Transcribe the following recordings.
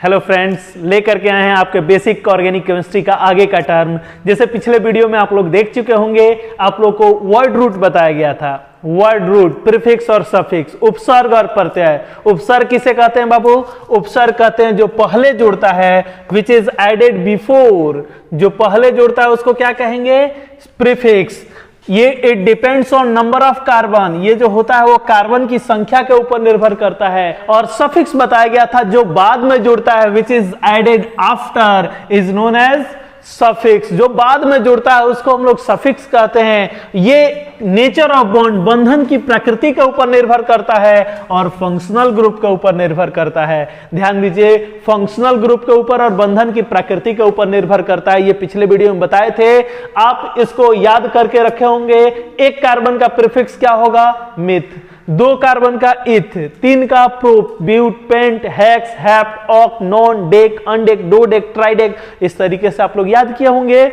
Hello friends, लेकर के आए हैं आपके बेसिक ऑर्गेनिक केमिस्ट्री का आगे का टर्म। जैसे पिछले वीडियो में आप लोग देख चुके होंगे, आप लोग को वर्ड रूट बताया गया था। वर्ड रूट, प्रीफिक्स और सफिक्स, उपसर्ग और प्रत्यय। उपसर्ग किसे कहते हैं बाबू? उपसर्ग कहते हैं जो पहले जुड़ता है, विच इज एडेड बिफोर। जो पहले जुड़ता है उसको क्या कहेंगे? प्रीफिक्स। ये it depends on number of carbon, ये जो होता है वो कार्बन की संख्या के ऊपर निर्भर करता है। और सफिक्स बताया गया था जो बाद में जुड़ता है, which is added after, is known as suffix. जो बाद में जुड़ता है उसको हम लोग सफिक्स कहते हैं। ये नेचर ऑफ बॉन्ड, बंधन की प्रकृति के ऊपर निर्भर करता है और फंक्शनल ग्रुप के ऊपर निर्भर करता है। ध्यान दीजिए, फंक्शनल ग्रुप के ऊपर और बंधन की प्रकृति के ऊपर निर्भर करता है। ये पिछले वीडियो में बताए थे, आप इसको याद करके रखे होंगे। एक कार्बन का प्रीफिक्स क्या होगा? मिथ। 2 कार्बन का इथ, 3 का prop, but, pent, hex, hept, oct, non, deck, अनडेक, डोडेक, ट्राइडेक। इस तरीके से आप लोग याद किए होंगे।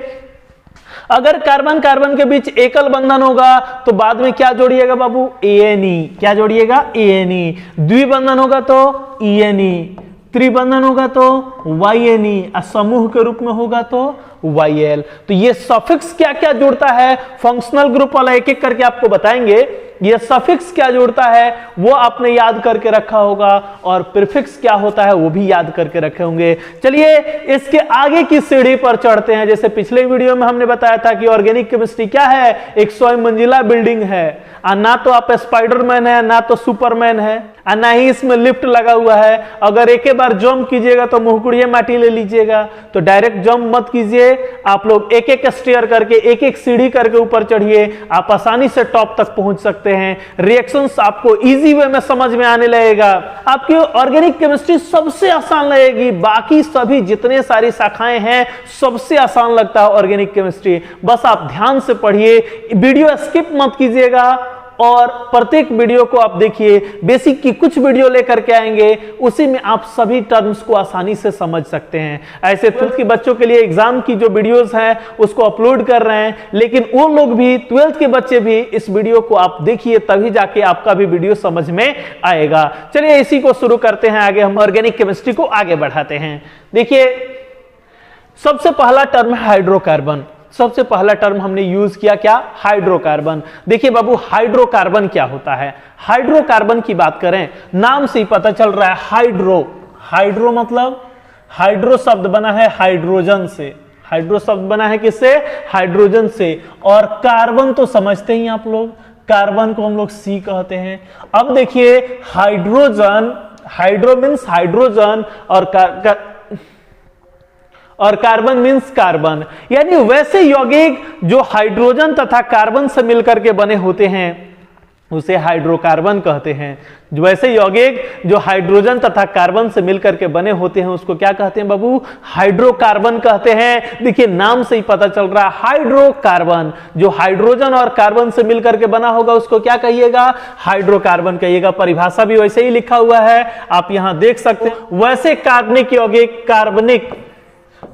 अगर कार्बन कार्बन के बीच एकल बंधन होगा तो बाद में क्या जोड़िएगा बाबू? एएनई। क्या जोड़िएगा? एएनई। द्विबंधन होगा तो ईएनई। त्रिबंधन होगा तो वाईएनई। समूह के रूप में होगा तो वाईएल। तो ये सफिक्स क्या क्या जुड़ता है, फंक्शनल ग्रुप वाला एक एक करके आपको बताएंगे। ये सफिक्स क्या जुड़ता है वो आपने याद करके रखा होगा, और प्रीफिक्स क्या होता है वो भी याद करके रखे होंगे। चलिए इसके आगे की सीढ़ी पर चढ़ते हैं। जैसे पिछले वीडियो में हमने बताया था कि ऑर्गेनिक केमिस्ट्री क्या है? एक 100 मंजिला बिल्डिंग है, ना तो आप स्पाइडरमैन है, ना तो सुपरमैन है, ना ही इसमें लिफ्ट लगा हुआ है। अगर एक बार जंप कीजिएगा तो मुहकुड़िए माटी ले लीजिएगा। तो डायरेक्ट जंप मत कीजिए, आप लोग एक एक स्टेयर करके, एक एक सीढ़ी करके ऊपर चढ़िए। आप आसानी से टॉप तक पहुंच सकते हैं। रिएक्शंस आपको इजी वे में समझ में आने लगेगा। आपकी ऑर्गेनिक केमिस्ट्री सबसे आसान लगेगी। बाकी सभी जितने सारी शाखाएं हैं सबसे आसान लगता है ऑर्गेनिक केमिस्ट्री। बस आप ध्यान से पढ़िए, वीडियो स्किप मत कीजिएगा और प्रत्येक वीडियो को आप देखिए। बेसिक की कुछ वीडियो लेकर के आएंगे, उसी में आप सभी टर्म्स को आसानी से समझ सकते हैं। ऐसे 12th के बच्चों के लिए एग्जाम की जो वीडियोस हैं उसको अपलोड कर रहे हैं, लेकिन वो लोग भी, 12th के बच्चे भी इस वीडियो को आप देखिए, तभी जाके आपका भी वीडियो समझ में आएगा। चलिए इसी को शुरू करते हैं, आगे हम ऑर्गेनिक केमिस्ट्री को आगे बढ़ाते हैं। देखिए सबसे पहला टर्म है हाइड्रोकार्बन। सबसे पहला टर्म हमने यूज किया क्या? हाइड्रोकार्बन। देखिए बाबू, हाइड्रोकार्बन क्या होता है? हाइड्रोकार्बन की बात करें, नाम से ही पता चल रहा है हाइड्रो। हाइड्रो मतलब, हाइड्रो शब्द बना है हाइड्रोजन से। हाइड्रो शब्द बना है किससे? हाइड्रोजन से। और कार्बन तो समझते ही आप लोग, कार्बन को हम लोग सी कहते हैं। अब देखिए हाइड्रोजन, हाइड्रो मीन्स हाइड्रोजन, और कार्बन मीन्स कार्बन। यानी वैसे यौगिक जो हाइड्रोजन तथा कार्बन से मिलकर के बने होते हैं उसे हाइड्रोकार्बन कहते हैं। वैसे यौगिक जो हाइड्रोजन तथा कार्बन से मिलकर के बने होते हैं उसको क्या कहते हैं बाबू? हाइड्रोकार्बन कहते हैं। देखिए नाम से ही पता चल रहा है हाइड्रोकार्बन। जो हाइड्रोजन और कार्बन से मिलकर के बना होगा उसको क्या कहिएगा? हाइड्रोकार्बन कहिएगा। परिभाषा भी वैसे ही लिखा हुआ है, आप यहां देख सकते हैं। वैसे कार्बनिक यौगिक,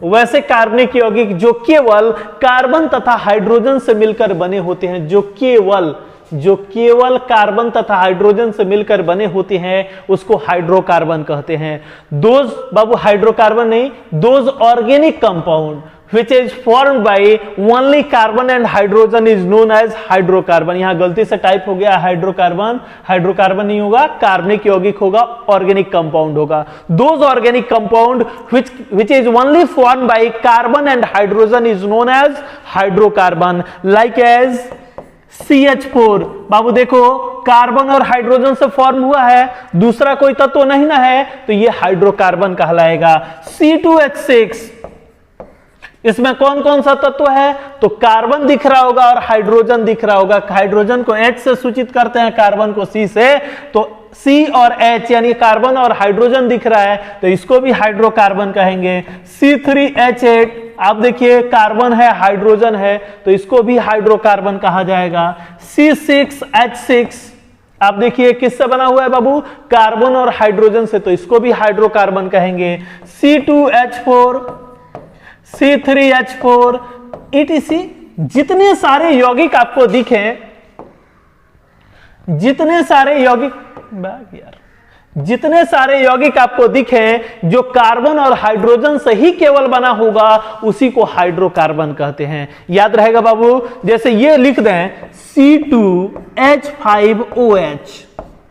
वैसे कार्बनिक यौगिक जो केवल कार्बन तथा हाइड्रोजन से मिलकर बने होते हैं, जो केवल कार्बन तथा हाइड्रोजन से मिलकर बने होते हैं उसको हाइड्रोकार्बन कहते हैं। दोज बाबू, हाइड्रोकार्बन नहीं, those organic compound which is formed by only carbon and hydrogen is known as hydrocarbon। यहां गलती से टाइप हो गया हाइड्रोकार्बन, हाइड्रोकार्बन नहीं होगा, कार्बनिक यौगिक होगा, ऑर्गेनिक कंपाउंड होगा। Those organic compound which is only formed by carbon and hydrogen is known as hydrocarbon, like as CH4। बाबू देखो, कार्बन और हाइड्रोजन से फॉर्म हुआ है, दूसरा कोई तत्व नहीं ना है, तो ये हाइड्रोकार्बन कहलाएगा। C2H6, इसमें कौन कौन सा तत्व है? तो कार्बन दिख रहा होगा और हाइड्रोजन दिख रहा होगा। हाइड्रोजन को H से सूचित करते हैं, कार्बन को C से। तो C और H यानी कार्बन और हाइड्रोजन दिख रहा है तो इसको भी हाइड्रोकार्बन कहेंगे। C3H8, आप देखिए कार्बन है, हाइड्रोजन है, तो इसको भी हाइड्रोकार्बन कहा जाएगा। C6H6, आप देखिए किससे बना हुआ है बाबू? कार्बन और हाइड्रोजन से, तो इसको भी हाइड्रोकार्बन कहेंगे। C2H4, C3H4 etc। जितने सारे यौगिक आपको दिखे, जितने सारे यौगिक, जितने सारे यौगिक आपको दिखे जो कार्बन और हाइड्रोजन से ही केवल बना होगा उसी को हाइड्रोकार्बन कहते हैं। याद रहेगा बाबू, जैसे ये लिख दें C2H5OH,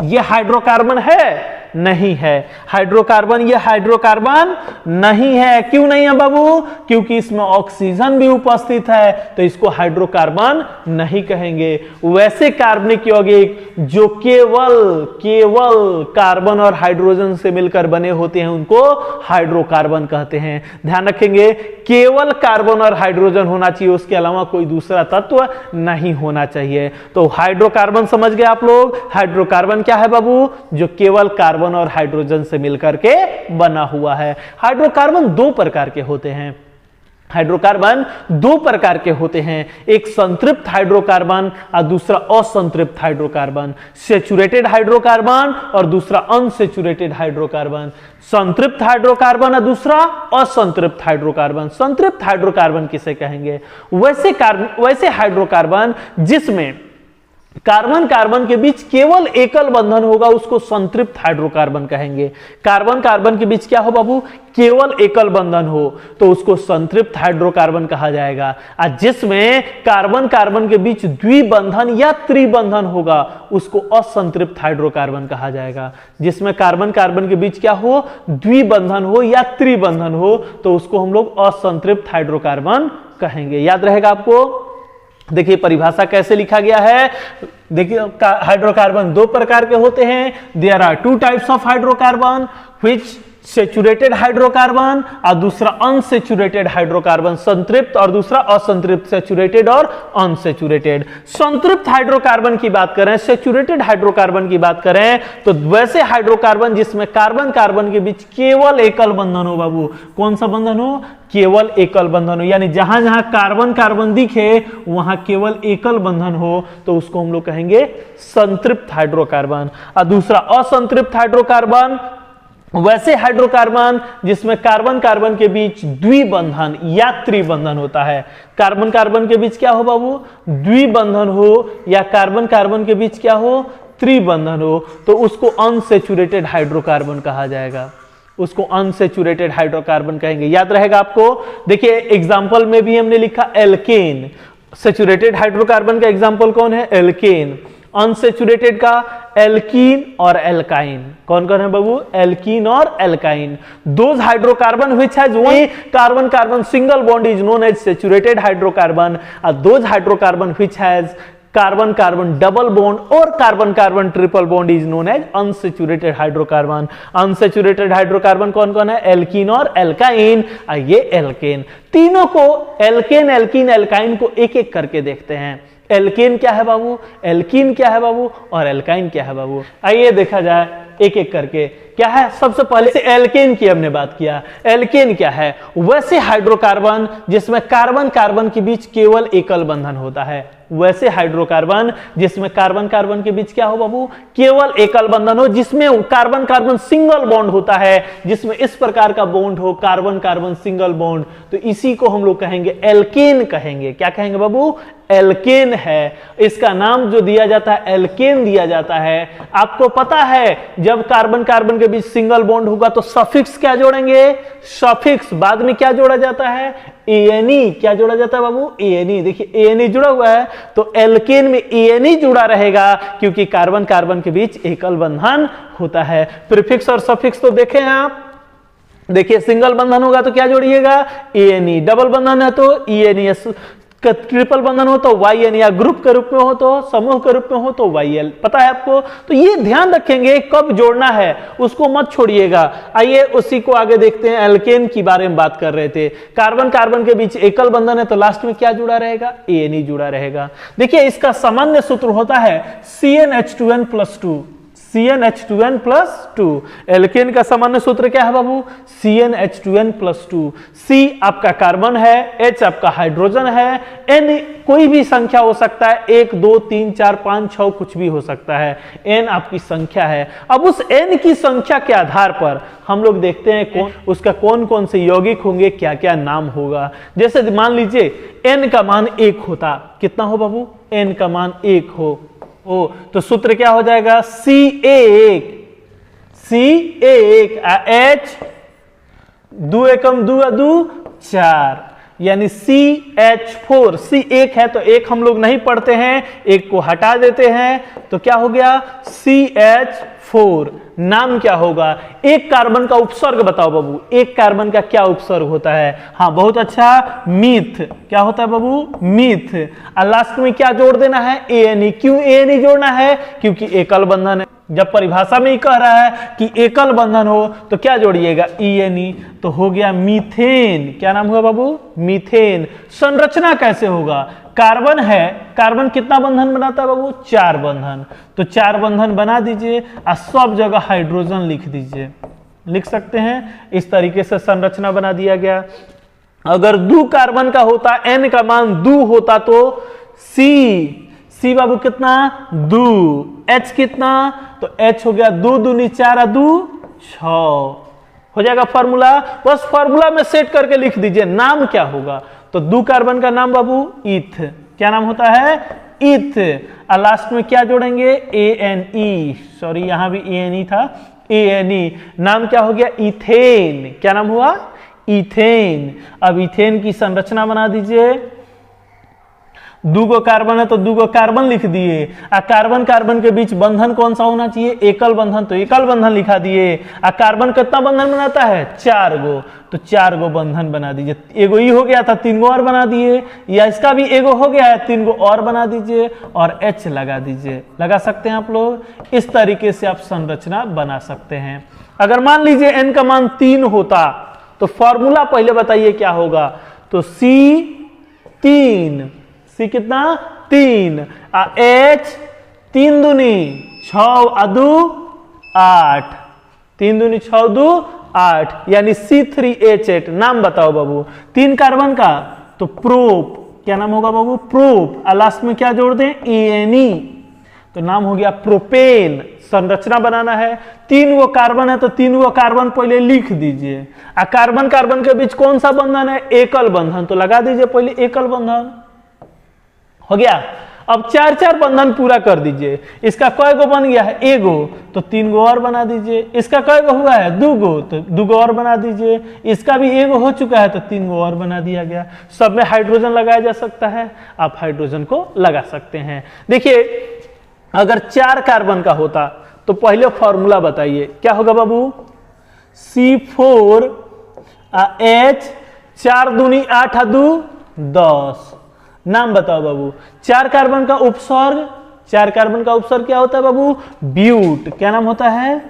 ये हाइड्रोकार्बन है? नहीं है। हाइड्रोकार्बन, ये हाइड्रोकार्बन नहीं है। क्यों नहीं है बाबू? क्योंकि इसमें ऑक्सीजन भी उपस्थित है, तो इसको हाइड्रोकार्बन नहीं कहेंगे। वैसे कार्बनिक यौगिक जो केवल कार्बन और हाइड्रोजन से मिलकर बने होते हैं उनको हाइड्रोकार्बन कहते हैं। ध्यान रखेंगे, केवल कार्बन और हाइड्रोजन होना चाहिए, उसके अलावा कोई दूसरा तत्व नहीं होना चाहिए। तो हाइड्रोकार्बन समझ गए आप लोग? हाइड्रोकार्बन क्या है बाबू? जो केवल कार्बन और हाइड्रोजन से मिलकर के बना हुआ है। हाइड्रोकार्बन दो प्रकार के होते हैं। हाइड्रोकार्बन दो प्रकार के होते हैं, एक संतृप्त हाइड्रोकार्बन और दूसरा असंतृप्त हाइड्रोकार्बन। सैचुरेटेड हाइड्रोकार्बन और दूसरा अनसैचुरेटेड हाइड्रोकार्बन। संतृप्त हाइड्रोकार्बन और दूसरा असंतृप्त हाइड्रोकार्बन। संतृप्त हाइड्रोकार्बन किसे कहेंगे? वैसे हाइड्रोकार्बन जिसमें कार्बन कार्बन के बीच केवल एकल बंधन होगा उसको संतृप्त हाइड्रोकार्बन कहेंगे। कार्बन कार्बन के बीच क्या हो बाबू? केवल एकल बंधन हो तो उसको संतृप्त हाइड्रोकार्बन कहा जाएगा। और जिसमें कार्बन कार्बन के बीच द्विबंधन या त्रिबंधन होगा उसको असंतृप्त हाइड्रोकार्बन कहा जाएगा। जिसमें कार्बन कार्बन के बीच क्या हो? द्विबंधन हो या त्रिबंधन हो तो उसको हम लोग असंतृप्त हाइड्रोकार्बन कहेंगे। याद रहेगा आपको? देखिए परिभाषा कैसे लिखा गया है। देखिए हाइड्रोकार्बन दो प्रकार के होते हैं। There are two types of hydrocarbon, which saturated hydrocarbon और दूसरा अनसैचुरेटेड हाइड्रोकार्बन। संतृप्त और दूसरा असंतृप्त, सैचुरेटेड और अनसैचुरेटेड। संतृप्त हाइड्रोकार्बन की बात करें, सैचुरेटेड हाइड्रोकार्बन की बात करें तो वैसे हाइड्रोकार्बन जिसमें कार्बन कार्बन के बीच केवल एकल बंधन हो बाबू। कौन सा बंधन हो? केवल एकल बंधन हो। यानी जहां जहां कार्बन कार्बन दिखे वहां केवल एकल बंधन हो तो उसको हम लोग कहेंगे संतृप्त हाइड्रोकार्बन। और दूसरा असंतृप्त हाइड्रोकार्बन वैसे हाइड्रोकार्बन जिसमें कार्बन कार्बन के बीच द्विबंधन या त्रिबंधन होता है। कार्बन कार्बन के बीच क्या हो बाबू? द्विबंधन हो या कार्बन कार्बन के बीच क्या हो? त्रिबंधन हो तो उसको अनसैचुरेटेड हाइड्रोकार्बन कहा जाएगा। उसको अनसैचुरेटेड हाइड्रोकार्बन कहेंगे। याद रहेगा आपको? देखिए एग्जाम्पल में भी हमने लिखा एल्केन। सैचुरेटेड हाइड्रोकार्बन का एग्जाम्पल कौन है? एल्केन। अनसैचुरेटेड का एल्कीन और एल्काइन। कौन कौन है बाबू? एल्कीन और alkyne. Those hydrocarbon which has only carbon carbon single bond is known as saturated hydrocarbon और those hydrocarbon which has carbon carbon double bond और carbon carbon triple bond is known as unsaturated hydrocarbon. Unsaturated hydrocarbon कौन कौन है? Alkene और alkyne और ये alkene. तीनों को एल्केन एल्कीन एल्काइन को एक एक करके देखते हैं। एल्केन क्या है बाबू? एल्कीन क्या है बाबू? और एल्काइन क्या है बाबू? आइए देखा जाए एक एक करके। क्या है? सबसे पहले से एल्केन की हमने बात किया। एल्केन क्या है? वैसे हाइड्रोकार्बन जिसमें कार्बन कार्बन के बीच केवल एकल बंधन होता है। वैसे हाइड्रोकार्बन जिसमें कार्बन कार्बन के बीच क्या हो बाबू? केवल एकल बंधन हो, जिसमें कार्बन कार्बन सिंगल बॉन्ड होता है, जिसमें इस प्रकार का बॉन्ड हो कार्बन कार्बन सिंगल बॉन्ड, तो इसी को हम लोग कहेंगे एल्केन कहेंगे। क्या कहेंगे बाबू? एल्केन है। इसका नाम जो दिया जाता है एल्केन दिया जाता है। आपको पता है जब कार्बन कार्बन के बीच सिंगल बॉन्ड होगा तो सफिक्स क्या जोड़ेंगे? सफिक्स। बाद में क्या जोड़ा जाता है? एएनई। क्या जोड़ा जाता है बाबू? एएनई। देखिए एएनई जुड़ा हुआ है तो एल्केन में एएनई जुड़ा रहेगा क्योंकि कार्बन कार्बन के बीच एकल बंधन होता है। प्रीफिक्स और सफिक्स तो देखें आप। देखिए सिंगल बंधन होगा तो क्या जोड़िएगा? एएनई। डबल बंधन है तो ईएनईएस। ट्रिपल बंधन हो तो वाईएन, या ग्रुप के रूप में हो तो समूह के रूप में हो तो वाईएल। पता है आपको? तो ये ध्यान रखेंगे कब जोड़ना है, उसको मत छोड़िएगा। आइए उसी को आगे देखते हैं। एल्केन की बारे में बात कर रहे थे। कार्बन कार्बन के बीच एकल बंधन है तो लास्ट में क्या जुड़ा रहेगा? एएनई जुड़ा रहेगा। देखिए इसका सामान्य सूत्र होता है CnH2n+2। CnH2n+2। एल्केन का सामान्य सूत्र क्या है बाबू? CnH2n+2। C आपका कार्बन है, H आपका हाइड्रोजन है, N कोई भी संख्या हो सकता है, 1 2 3 4 5 6 कुछ भी हो सकता है। N आपकी संख्या है। अब उस N की संख्या के आधार पर हम लोग देखते हैं उसका कौन कौन से यौगिक होंगे, क्या क्या नाम होगा। जैसे मान लीजिए N का मान 1 होता, कितना हो बाबू? N का मान 1 हो तो सूत्र क्या हो जाएगा? CA1 C1 H, दो एकम दो दू 4, यानी CH4। C एक है तो एक हम लोग नहीं पढ़ते हैं, एक को हटा देते हैं, तो क्या हो गया CH4। नाम क्या होगा? एक कार्बन का उपसर्ग बताओ बाबू, एक कार्बन का क्या उपसर्ग होता है? हाँ बहुत अच्छा, मीथ। क्या होता है बाबू? मीथ। और लास्ट में क्या जोड़ देना है? ANE। क्यों ANE जोड़ना है? क्योंकि एकल बंधन है। जब परिभाषा में ही कह रहा है कि एकल बंधन हो तो क्या जोड़िएगा? ENE। तो हो गया मीथेन। क्या नाम हुआ बाबू? मीथेन। संरचना कैसे होगा? कार्बन है, कार्बन कितना बंधन बनाता है बाबू? 4 बंधन। तो 4 बंधन बना दीजिए और सब जगह हाइड्रोजन लिख दीजिए। लिख सकते हैं, इस तरीके से संरचना बना दिया गया। अगर 2 कार्बन का होता, N का मान 2 होता तो C बाबू कितना? 2। H कितना? तो H हो गया 2 दूनी 4 2 6। हो जाएगा फॉर्मूला। बस फॉर्मूला में सेट करके लिख दीजिए। नाम क्या होगा? तो 2 कार्बन का नाम बाबू ईथ। क्या नाम होता है? ईथ। और लास्ट में क्या जोड़ेंगे? ANE। सॉरी यहां भी ANE था, ANE। नाम क्या हो गया? इथेन। क्या नाम हुआ? इथेन। अब इथेन की संरचना बना दीजिए। 2 गो कार्बन है तो 2 गो कार्बन लिख दिए। आ कार्बन कार्बन के बीच बंधन कौन सा होना चाहिए? एकल बंधन, तो एकल बंधन लिखा दिए। आ कार्बन कितना बंधन बनाता है? 4 गो, तो 4 गो बंधन बना दीजिए। एगो ही हो गया था, 3 गो और बना दिए, या इसका भी एगो हो गया है, 3 गो और बना दीजिए और H लगा दीजिए। लगा सकते हैं आप लोग। इस तरीके से आप संरचना बना सकते हैं। अगर मान लीजिए N का मान 3 होता तो फॉर्मूला पहले बताइए क्या होगा? तो C3। C कितना? 3। H 3 दूनी 6 अदू 8, 3 दूनी 6 दू 8, यानी C3H8। नाम बताओ बाबू 3 कार्बन का, तो प्रोप। क्या नाम होगा बाबू? प्रोप। और लास्ट में क्या जोड़ दें? ANE। तो नाम हो गया प्रोपेन। संरचना बनाना है, 3 गो कार्बन है तो 3 गो कार्बन पहले लिख दीजिए। आ कार्बन कार्बन के बीच कौन सा बंधन है? एकल बंधन, तो लगा दीजिए पहले एकल बंधन। हो गया। अब 4 बंधन पूरा कर दीजिए। इसका कय गो बन गया है? एगो, तो 3 गो और बना दीजिए। इसका कय गो हुआ है? 2 गो, तो 2 गो और बना दीजिए। इसका भी एगो हो चुका है तो 3 गो और बना दिया गया। सब में हाइड्रोजन लगाया जा सकता है, आप हाइड्रोजन को लगा सकते हैं। देखिए अगर 4 कार्बन का होता तो पहले फॉर्मूला बताइए क्या होगा बाबू? C4 H 4 दूनी 8 दू 10। नाम बताओ बाबू। 4 कार्बन का उपसर्ग, 4 कार्बन का उपसर्ग क्या होता है बाबू? ब्यूट। क्या नाम होता है?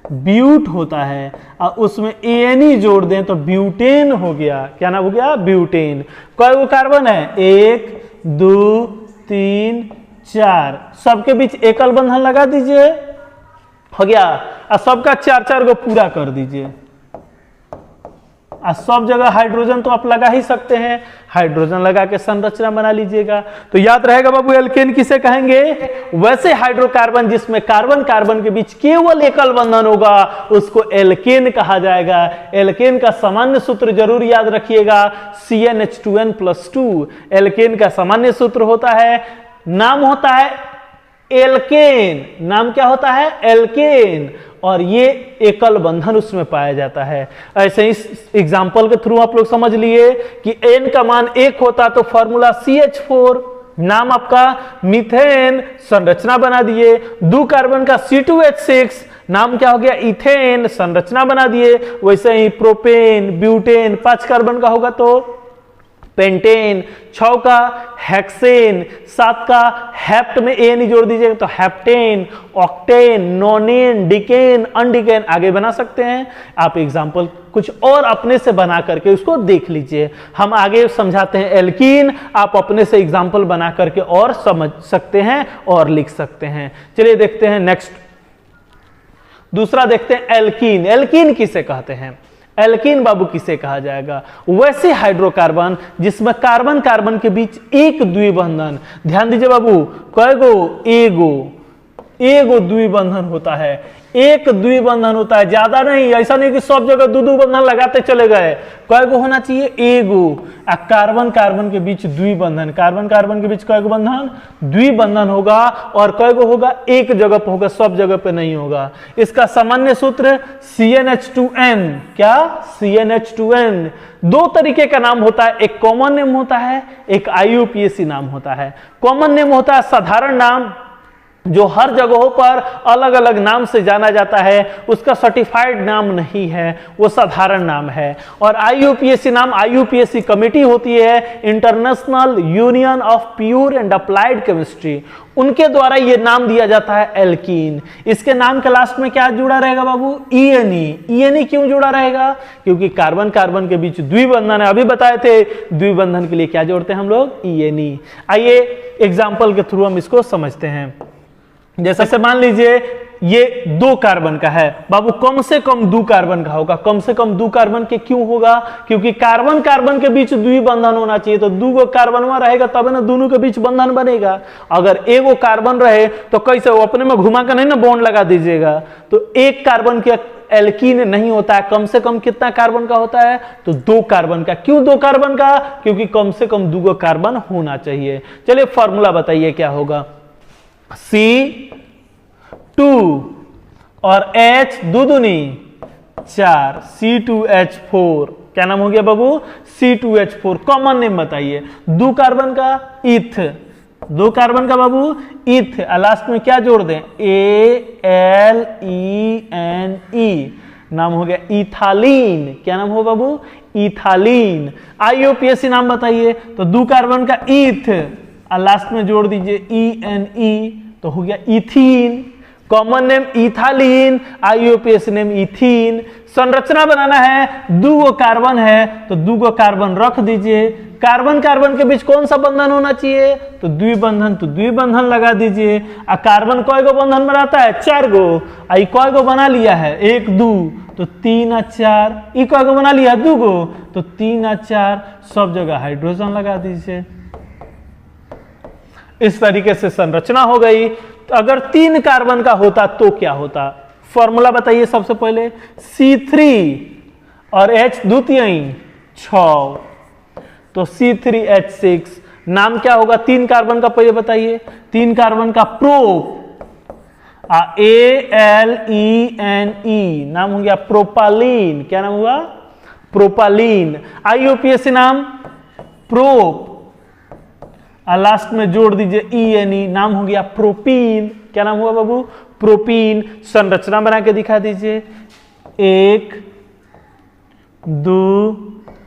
ब्यूट होता है। और उसमें ANE जोड़ दें तो ब्यूटेन हो गया। क्या नाम हो गया? ब्यूटेन। कई गो कार्बन है? 1 2 3 4। सबके बीच एकल बंधन लगा दीजिए। हो गया। और सबका 4 गो पूरा कर दीजिए। सब जगह हाइड्रोजन तो आप लगा ही सकते हैं, हाइड्रोजन लगा के संरचना बना लीजिएगा। तो याद रहेगा बाबू एल्केन किसे कहेंगे? वैसे हाइड्रोकार्बन जिसमें कार्बन कार्बन के बीच केवल एकल बंधन होगा उसको एल्केन कहा जाएगा। एल्केन का सामान्य सूत्र जरूर याद रखिएगा, CnH2n+2। एल्केन का सामान्य सूत्र होता है, नाम होता है एल्केन। नाम क्या होता है? एल्केन। और ये एकल बंधन उसमें पाया जाता है। ऐसे ही एग्जाम्पल के थ्रू आप लोग समझ लिए कि N का मान 1 होता तो फॉर्मूला CH4, नाम आपका मीथेन, संरचना बना दिए। 2 कार्बन का C2H6, नाम क्या हो गया? इथेन, संरचना बना दिए। वैसे ही प्रोपेन, ब्यूटेन, 5 कार्बन का होगा तो पेंटेन, 6 का हेक्सेन, 7 का हेप्ट में ANE जोड़ दीजिएगा तो हेप्टेन, ऑक्टेन, नोनेन, डिकेन, अनडिकेन, आगे बना सकते हैं आप। एग्जाम्पल कुछ और अपने से बना करके उसको देख लीजिए। हम आगे समझाते हैं एल्कीन, आप अपने से एग्जाम्पल बना करके और समझ सकते हैं और लिख सकते हैं। चलिए देखते हैं नेक्स्ट, दूसरा देखते हैं एल्कीन। एल्कीन किसे कहते हैं? एल्कीन बाबू किसे कहा जाएगा? वैसे हाइड्रोकार्बन जिसमें कार्बन कार्बन के बीच एक द्विबंधन, ध्यान दीजिए बाबू, कय गो? एगो द्विबंधन होता है। एक द्विबंधन होता है, ज्यादा नहीं। ऐसा नहीं कि सब जगह दो बंधन लगाते चले गए। कय गो होना चाहिए? एगो। कार्बन कार्बन के बीच द्विबंधन, कार्बन कार्बन के बीच कय गो बंधन? द्विबंधन होगा। और कय गो होगा? एक जगह पे होगा, सब जगह पे नहीं होगा। इसका सामान्य सूत्र CnH2n। क्या? CnH2n। दो तरीके का नाम होता है, एक कॉमन नेम होता है, एक IUPAC नाम होता है। कॉमन नेम होता है साधारण नाम, जो हर जगहों पर अलग अलग नाम से जाना जाता है, उसका सर्टिफाइड नाम नहीं है, वो साधारण नाम है। और IUPAC नाम, IUPAC कमेटी होती है, international union of pure and applied chemistry, उनके द्वारा ये नाम दिया जाता है एल्कीन। इसके नाम के लास्ट में क्या जुड़ा रहेगा बाबू? ENE। ENE क्यों जुड़ा रहेगा? क्योंकि कार्बन कार्बन के बीच द्विबंधन है। अभी बताए थे द्विबंधन के लिए क्या जोड़ते हैं हम लोग? ENE। आइए एग्जाम्पल के थ्रू हम इसको समझते हैं। जैसे मान लीजिए ये 2 कार्बन का है बाबू, कम से कम 2 कार्बन का होगा। कम से कम 2 कार्बन के क्यों होगा? क्योंकि कार्बन कार्बन के बीच द्विबंधन होना चाहिए, तो 2 कार्बन वहां रहेगा तब ना दोनों के बीच बंधन बनेगा। अगर एगो कार्बन रहे तो कैसे वो अपने में घुमा कर नहीं ना बॉन्ड लगा दीजिएगा। तो एक कार्बन के एल्कीन नहीं होता है, कम से कम कितना कार्बन का होता है? तो 2 कार्बन का। क्यों 2 कार्बन का? क्योंकि कम से कम 2 कार्बन होना चाहिए। चलिए फॉर्मूला बताइए क्या होगा? C2 और H 2 दूनी 4, C2H4। क्या नाम हो गया बाबू? C2H4। कॉमन नेम बताइए। 2 कार्बन का इथ, 2 कार्बन का बाबू इथ। लास्ट में क्या जोड़ दें? ALENE। नाम हो गया इथालीन। क्या नाम हो बाबू? इथालीन। IUPAC नाम बताइए। तो 2 कार्बन का इथ, लास्ट में जोड़ दीजिए ENE, तो हो गया ethene. Common name ethylene, IUPAC name ethene. संरचना बनाना है, 2 कार्बन है तो 2 कार्बन रख दीजिए। कार्बन कार्बन के बीच कौन सा बंधन होना चाहिए? तो द्विबंधन, तो द्विबंधन लगा दीजिए। कार्बन कय गो बंधन बनाता है? 4 गो। आई कय गो बना लिया है? 1 2, तो 3 और 4। ई कय गो बना लिया? 2 गो, तो 3 और 4। सब जगह हाइड्रोजन लगा दीजिए। इस तरीके से संरचना हो गई। तो अगर 3 कार्बन का होता तो क्या होता? फॉर्मूला बताइए सबसे पहले। C3 और H द्वितीय 6, तो C3H6। नाम क्या होगा 3 कार्बन का? पहले बताइए। 3 कार्बन का प्रोप, ALENE। नाम हो गया प्रोपालीन। क्या नाम हुआ? प्रोपालीन। IUPAC नाम प्रोप, लास्ट में जोड़ दीजिए ENE। नाम हो गया प्रोपीन। क्या नाम हुआ बाबू? प्रोपीन। संरचना बना के दिखा दीजिए। 1 2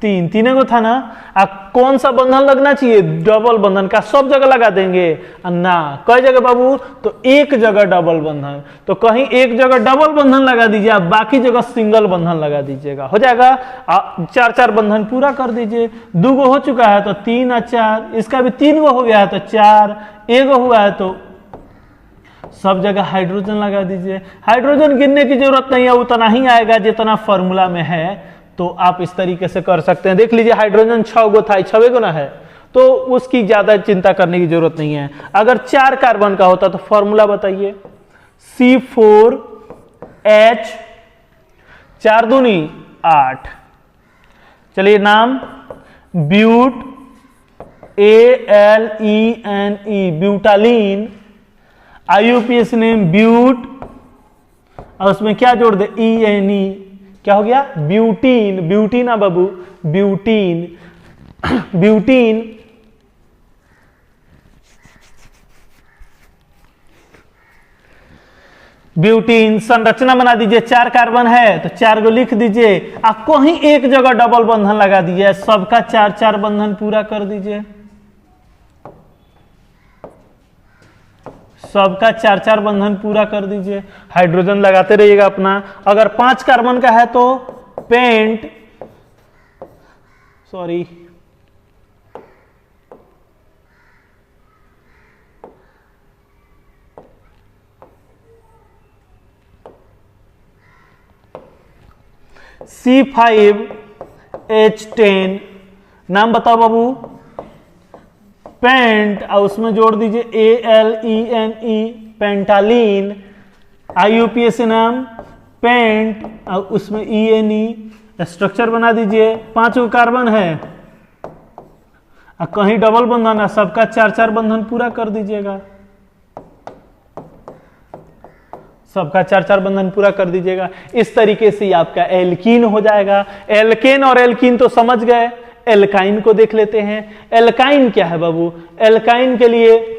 3, 3 गो था ना। कौन सा बंधन लगना चाहिए? डबल बंधन का। सब जगह लगा देंगे ना। कई जगह बाबू? तो एक जगह डबल बंधन। तो कहीं एक जगह डबल बंधन लगा दीजिए, बाकी जगह सिंगल बंधन लगा दीजिएगा। हो जाएगा 4 बंधन पूरा कर दीजिए। 2 गो हो चुका है तो 3 और 4। इसका भी 3 गो हो गया है तो 4। 1 गो हुआ है तो सब जगह हाइड्रोजन लगा दीजिए। हाइड्रोजन गिनने की जरूरत नहीं है, उतना ही आएगा जितना फॉर्मूला में है। तो आप इस तरीके से कर सकते हैं। देख लीजिए हाइड्रोजन 6 गो था, 6 गो ना है, तो उसकी ज्यादा चिंता करने की जरूरत नहीं है। अगर 4 कार्बन का होता तो फॉर्मूला बताइए। C4H 4 दूनी 8। चलिए नाम but, ALENE butylene. IUPAC name but, और उसमें क्या जोड़ दे? ENE। क्या हो गया? ब्यूटीन। ब्यूटीन ना बाबू, ब्यूटीन। ब्यूटीन। ब्यूटीन। संरचना बना दीजिए। 4 कार्बन है तो 4 को लिख दीजिए। कहीं एक जगह डबल बंधन लगा दीजिए। सबका 4 बंधन पूरा कर दीजिए। सबका 4 बंधन पूरा कर दीजिए। हाइड्रोजन लगाते रहिएगा अपना। अगर 5 कार्बन का है तो पेंट, सॉरी C5H10। नाम बताओ बाबू? पेंट, और उसमें जोड़ दीजिए ALENE पेंटालीन। IUPAC नाम पेंट, और उसमें ENE स्ट्रक्चर बना दीजिए। 5 गो कार्बन है और कहीं डबल बंधन है, सबका 4-4 बंधन पूरा कर दीजिएगा, सबका 4-4 बंधन पूरा कर दीजिएगा। इस तरीके से आपका एल्कीन हो जाएगा। एल्केन और एल्कीन तो समझ गए, एल्काइन को देख लेते हैं। एल्काइन क्या है बाबू? एल्काइन के लिए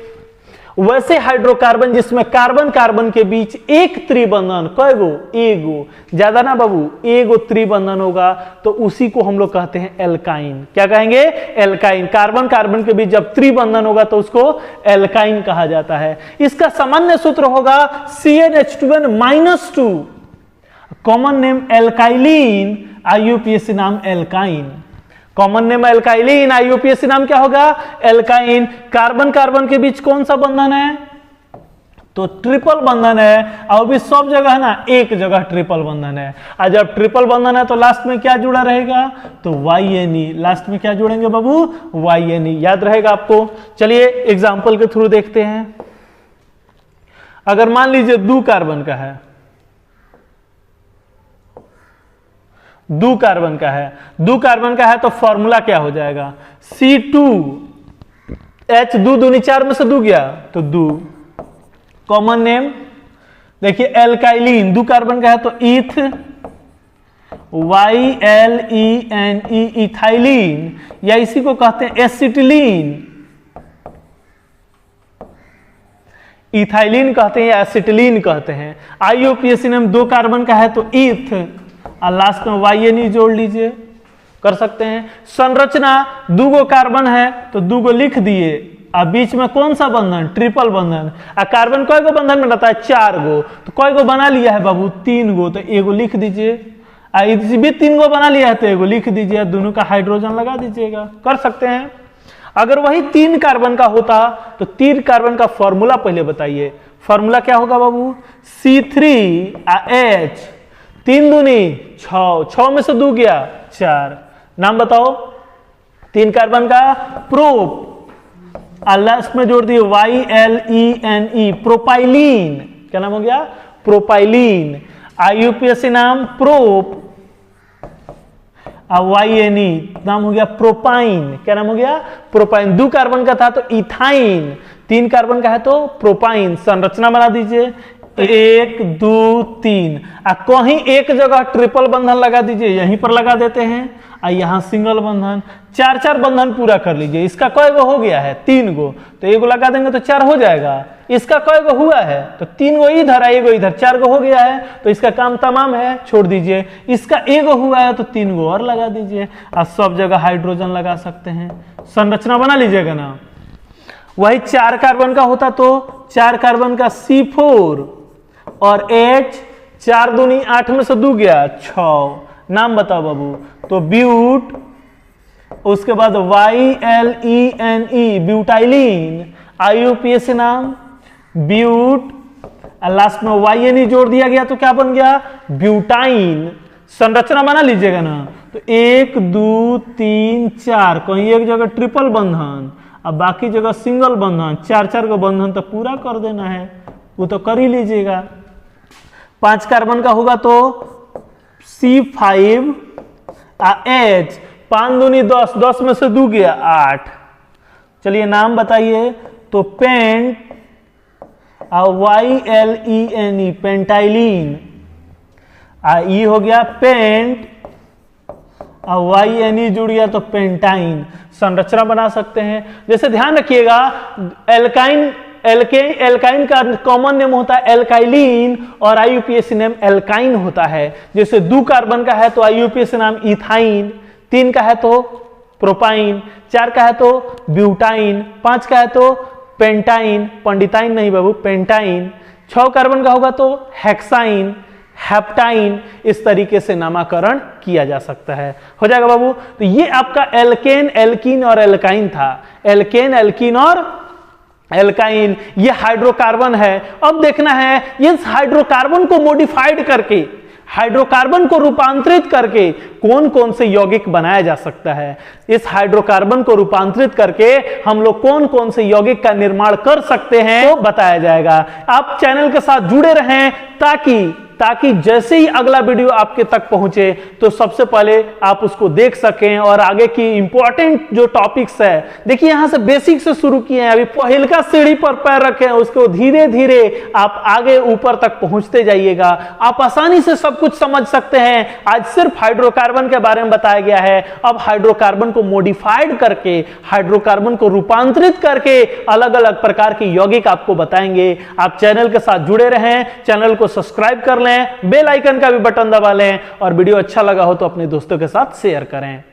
वैसे हाइड्रोकार्बन जिसमें कार्बन कार्बन के बीच एक त्रिबंधन, कई गो? एगो, ज्यादा ना बाबू, एगो त्रिबंधन होगा तो उसी को हम लोग कहते हैं एल्काइन। क्या कहेंगे? एल्काइन। कार्बन कार्बन के बीच जब त्रिबंधन होगा तो उसको एल्काइन कहा जाता है। इसका सामान्य सूत्र होगा CnH2n-2। कॉमन नेम एल्काइलिन, IUPAC नाम एल्काइन। कॉमन नेम एल्काइलिन, IUPAC नाम क्या होगा? एल्काइन। कार्बन कार्बन के बीच कौन सा बंधन है? तो ट्रिपल बंधन है, और भी सब जगह है ना, एक जगह ट्रिपल बंधन है। और जब ट्रिपल बंधन है तो लास्ट में क्या जुड़ा रहेगा? तो YNE। लास्ट में क्या जुड़ेंगे बाबू? YNE। याद रहेगा आपको। चलिए एग्जाम्पल के थ्रू देखते हैं। अगर मान लीजिए 2 कार्बन का है, 2 कार्बन का है, 2 कार्बन का है तो फॉर्मूला क्या हो जाएगा? C2H, 2 दूनी 4 में से 2 गया तो 2। कॉमन नेम देखिए एल्काइलिन, 2 कार्बन का है तो ईथ, YLENE, इथाइलिन, या इसी को कहते हैं एसिटिलीन। इथाइलिन कहते हैं या एसिटिलीन कहते हैं। IUPAC नाम 2 कार्बन का है तो ईथ, और लास्ट में YNE जोड़ लीजिए, कर सकते हैं। संरचना 2 गो कार्बन है तो 2 गो लिख दिए, और बीच में कौन सा बंधन? ट्रिपल बंधन। और कार्बन कई गो बंधन बनाता है? 4 गो। तो कई गो बना लिया है बाबू? 3 गो। तो एगो लिख दीजिए, और इसी भी 3 गो बना लिया है तो एगो लिख दीजिए, दोनों का हाइड्रोजन लगा दीजिएगा, कर सकते हैं। अगर वही 3 कार्बन का होता तो 3 कार्बन का फॉर्मूला पहले बताइए। फॉर्मूला क्या होगा बाबू? C3H, 3 दूनी 6, 6 में से 2 गया 4। नाम बताओ 3 कार्बन का? प्रोप, लास्ट में जोड़ दिए YLENE, प्रोपाइलीन। क्या नाम हो गया? प्रोपाइलीन। IUPAC नाम प्रोप, और YNE नाम हो गया प्रोपाइन। क्या नाम हो गया? प्रोपाइन। 2 कार्बन का था तो इथाइन, 3 कार्बन का है तो प्रोपाइन। संरचना बना दीजिए 1 2 3, कहीं एक जगह ट्रिपल बंधन लगा दीजिए, यहीं पर लगा देते हैं, और यहां सिंगल बंधन। 4-4 बंधन पूरा कर लीजिए। इसका कई गो हो गया है? 3 गो। तो एगो लगा देंगे तो 4 हो जाएगा। इसका कई गो हुआ है? तो 3 गो इधर, एगो इधर, 4 गो हो गया है, तो इसका काम तमाम है, छोड़ दीजिए। इसका एगो हुआ है तो 3 गो और लगा दीजिए, और सब जगह हाइड्रोजन लगा सकते हैं। संरचना बना लीजिएगा ना। वही 4 कार्बन का होता तो 4 कार्बन का C4 और H, 4 दूनी 8 में से 2 गया 6। नाम बताओ बाबू? तो ब्यूट, उसके बाद YLENE, ब्यूटाइलिन। IUPAC नाम ब्यूट, लास्ट में YNE जोड़ दिया गया तो क्या बन गया? ब्यूटाइन। संरचना बना लीजिएगा ना। तो 1 2 3 4, कहीं एक जगह ट्रिपल बंधन, अब बाकी जगह सिंगल बंधन। 4-4 को बंधन तो पूरा कर देना है, वो तो कर ही लीजिएगा। 5 कार्बन का होगा तो C5H, 5 दूनी 10, 10 में से 2 गया 8। चलिए नाम बताइए। तो पेंट, और YLENE, पेंटाइलिन, ई हो गया पेंट, और YNE जुड़ गया तो पेंटाइन। संरचना बना सकते हैं। जैसे ध्यान रखिएगा, एल्काइन एल्काइन का कॉमन नेम होता है एल्काइलिन, और IUPAC नेम एल्काइन होता है। जैसे 2 कार्बन का है तो IUPAC नाम इथाइन, 3 का है तो प्रोपाइन, 4 का है तो ब्यूटाइन, 5 का है तो पेंटाइन, पंडिताइन नहीं बाबू, पेंटाइन। 6 कार्बन का होगा तो हेक्साइन, हेप्टाइन। इस तरीके से नामकरण किया जा सकता है। हो जाएगा बाबू। तो ये आपका एल्केन, एल्कीन और एल्काइन था। एल्केन, एल्कीन और एल्काइन, ये हाइड्रोकार्बन है। अब देखना है इस हाइड्रोकार्बन को मॉडिफाइड करके, हाइड्रोकार्बन को रूपांतरित करके कौन कौन से यौगिक बनाया जा सकता है, इस हाइड्रोकार्बन को रूपांतरित करके हम लोग कौन कौन से यौगिक का निर्माण कर सकते हैं तो बताया जाएगा। आप चैनल के साथ जुड़े रहें ताकि जैसे ही अगला वीडियो आपके तक पहुंचे तो सबसे पहले आप उसको देख सकें और आगे की इंपॉर्टेंट जो टॉपिक्स है, देखिए यहां से बेसिक से शुरू किए हैं, अभी पहल का सीढ़ी पर पैर रखें, उसको धीरे धीरे आप आगे ऊपर तक पहुंचते जाइएगा। आप आसानी से सब कुछ समझ सकते हैं। आज सिर्फ हाइड्रोकार्बन के बारे में बताया गया है, अब हाइड्रोकार्बन को मॉडिफाइड करके, हाइड्रोकार्बन को रूपांतरित करके अलग अलग प्रकार के यौगिक आपको बताएंगे। आप चैनल के साथ जुड़े रहें, चैनल को सब्सक्राइब कर लें, बेल आइकन का भी बटन दबा लें और वीडियो अच्छा लगा हो तो अपने दोस्तों के साथ शेयर करें।